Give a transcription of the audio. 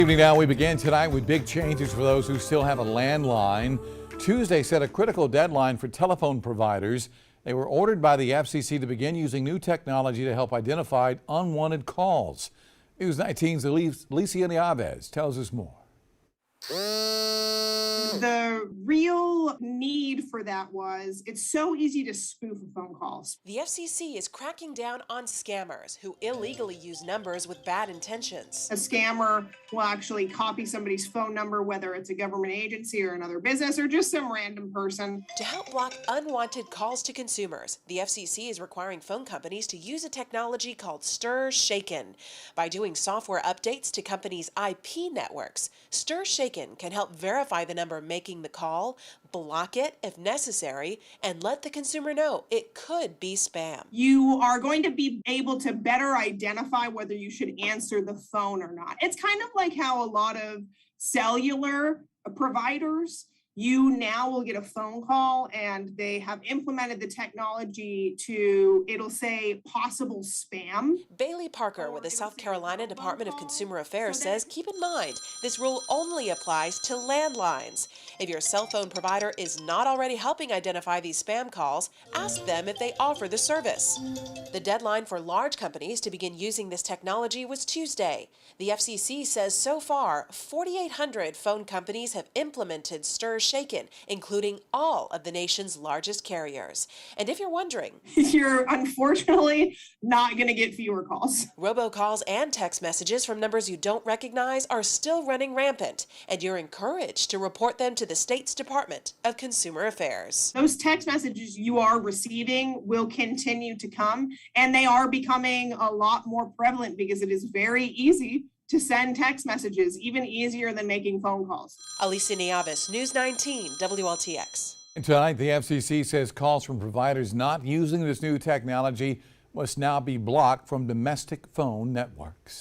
Evening now, we begin tonight with big changes for those who still have a landline. Tuesday set a critical deadline for telephone providers. They were ordered by the FCC to begin using new technology to help identify unwanted calls. News 19's Alicia Nieves tells us more. The real need for that was it's so easy to spoof phone calls. The FCC is cracking down on scammers who illegally use numbers with bad intentions. A scammer will actually copy somebody's phone number, whether it's a government agency or another business or just some random person. To help block unwanted calls to consumers, the FCC is requiring phone companies to use a technology called STIR/SHAKEN. By doing software updates to companies' IP networks, STIR/SHAKEN can help verify the number making the call, block it if necessary, and let the consumer know it could be spam. You are going to be able to better identify whether you should answer the phone or not. It's kind of like how a lot of cellular providers, you now will get a phone call and they have implemented the technology to, it'll say possible spam. Bailey Parker with the South Carolina Department of Consumer Affairs says keep in mind this rule only applies to landlines. If your cell phone provider is not already helping identify these spam calls, ask them if they offer the service. The deadline for large companies to begin using this technology was Tuesday. The FCC says so far 4,800 phone companies have implemented STIR/SHAKEN, including all of the nation's largest carriers. And if you're wondering, You're unfortunately not going to get fewer calls. robocalls and text messages from numbers you don't recognize are still running rampant, and you're encouraged to report them to the state's Department of Consumer Affairs. Those text messages you are receiving will continue to come, and they are becoming a lot more prevalent because it is very easy to send text messages, even easier than making phone calls. Alicia Nieves, News 19, WLTX. And tonight, the FCC says calls from providers not using this new technology must now be blocked from domestic phone networks.